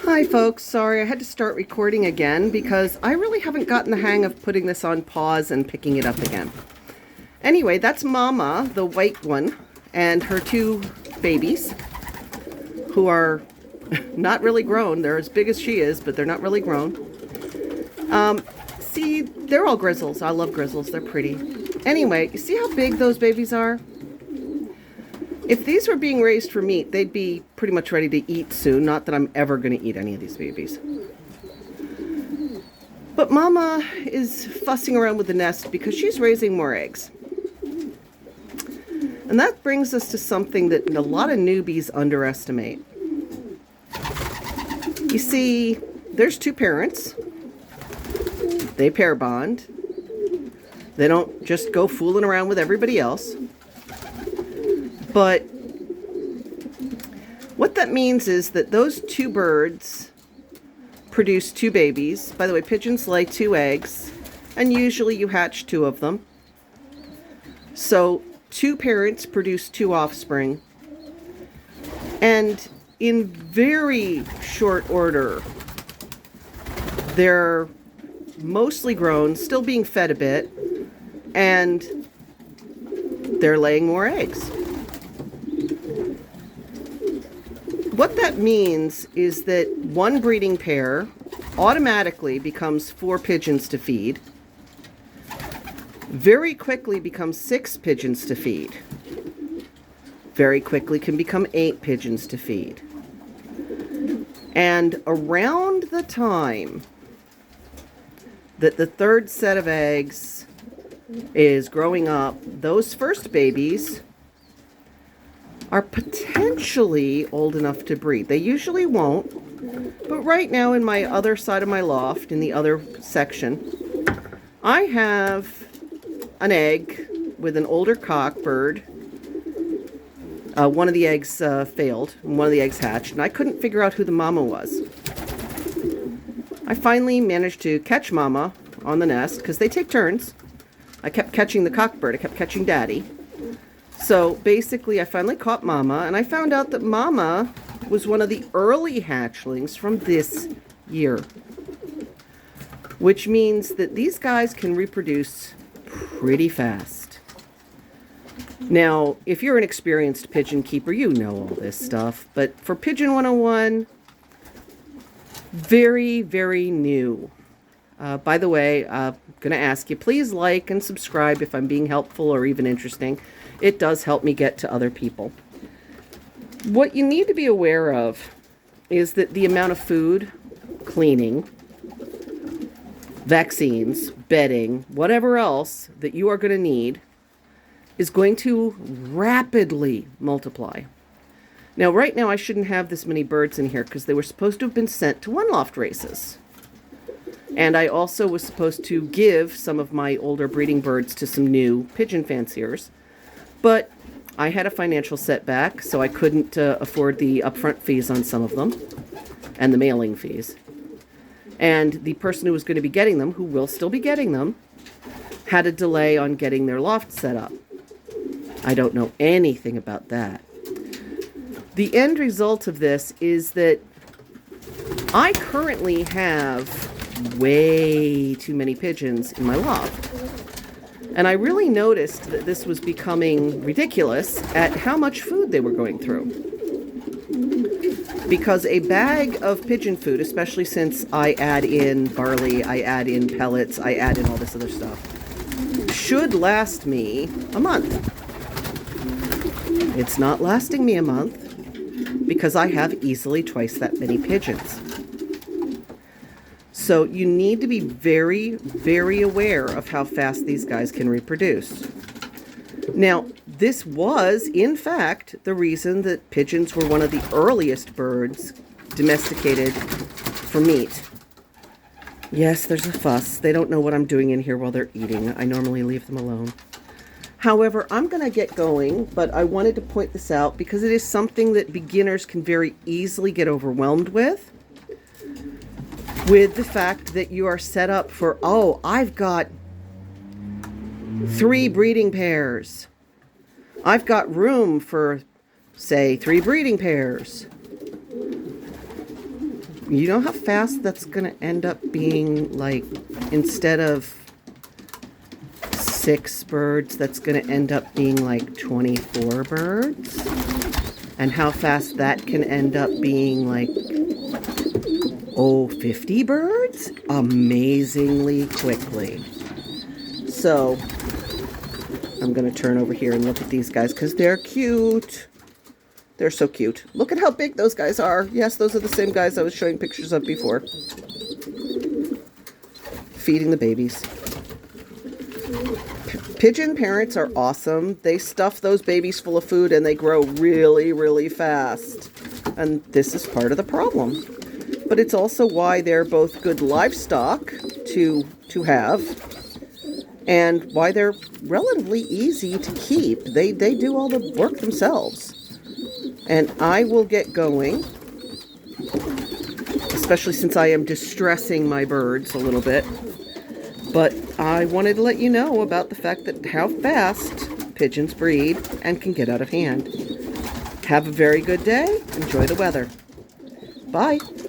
Hi folks, sorry I had to start recording again because I really haven't gotten the hang of putting this on pause and picking it up again. Anyway, that's Mama, the white one, and her two babies, who are not really grown. They're as big as she is, but they're not really grown. See, they're all grizzles. I love grizzles, they're pretty. Anyway, you see how big those babies are? If these were being raised for meat, they'd be pretty much ready to eat soon. Not that I'm ever going to eat any of these babies. But Mama is fussing around with the nest because she's raising more eggs. And that brings us to something that a lot of newbies underestimate. You see, there's two parents. They pair bond. They don't just go fooling around with everybody else. But what that means is that those two birds produce two babies. By the way, pigeons lay two eggs, and usually you hatch two of them. So two parents produce two offspring. And in very short order, they're mostly grown, still being fed a bit, and they're laying more eggs. What that means is that one breeding pair automatically becomes 4 pigeons to feed, very quickly becomes 6 pigeons to feed, very quickly can become 8 pigeons to feed. And around the time that the third set of eggs is growing up, those first babies are potentially old enough to breed. They usually won't, but right now in my other side of my loft, in the other section, I have an egg with an older cock bird. One of the eggs failed, and one of the eggs hatched, and I couldn't figure out who the mama was. I finally managed to catch Mama on the nest, because they take turns. I kept catching the cock bird, I kept catching Daddy. So basically I finally caught Mama, and I found out that Mama was one of the early hatchlings from this year. Which means that these guys can reproduce pretty fast. Now, if you're an experienced pigeon keeper, you know all this stuff. But for Pigeon 101, very, very new. By the way, I'm going to ask you, please like and subscribe if I'm being helpful or even interesting. It does help me get to other people. What you need to be aware of is that the amount of food, cleaning, vaccines, bedding, whatever else that you are going to need is going to rapidly multiply. Now, right now, I shouldn't have this many birds in here because they were supposed to have been sent to one loft races. And I also was supposed to give some of my older breeding birds to some new pigeon fanciers. But I had a financial setback, so I couldn't afford the upfront fees on some of them and the mailing fees. And the person who was going to be getting them, who will still be getting them, had a delay on getting their loft set up. I don't know anything about that. The end result of this is that I currently have way too many pigeons in my loft. And I really noticed that this was becoming ridiculous at how much food they were going through. Because a bag of pigeon food, especially since I add in barley, I add in pellets, I add in all this other stuff, should last me a month. It's not lasting me a month because I have easily twice that many pigeons. So you need to be very, very aware of how fast these guys can reproduce. Now, this was, in fact, the reason that pigeons were one of the earliest birds domesticated for meat. Yes, there's a fuss. They don't know what I'm doing in here while they're eating. I normally leave them alone. However, I'm going to get going, but I wanted to point this out because it is something that beginners can very easily get overwhelmed with the fact that you are set up for, oh, I've got 3 breeding pairs. I've got room for, say, 3 breeding pairs. You know how fast that's going to end up being? Like, instead of 6 birds, that's going to end up being like 24 birds? And how fast that can end up being like, 50 birds? Amazingly quickly. So, I'm going to turn over here and look at these guys because they're cute. They're so cute. Look at how big those guys are. Yes, those are the same guys I was showing pictures of before. Feeding the babies. Pigeon parents are awesome. They stuff those babies full of food and they grow really, really fast. And this is part of the problem. But it's also why they're both good livestock to have. And why they're relatively easy to keep. They do all the work themselves. And I will get going, especially since I am distressing my birds a little bit. But I wanted to let you know about the fact that how fast pigeons breed and can get out of hand. Have a very good day. Enjoy the weather. Bye.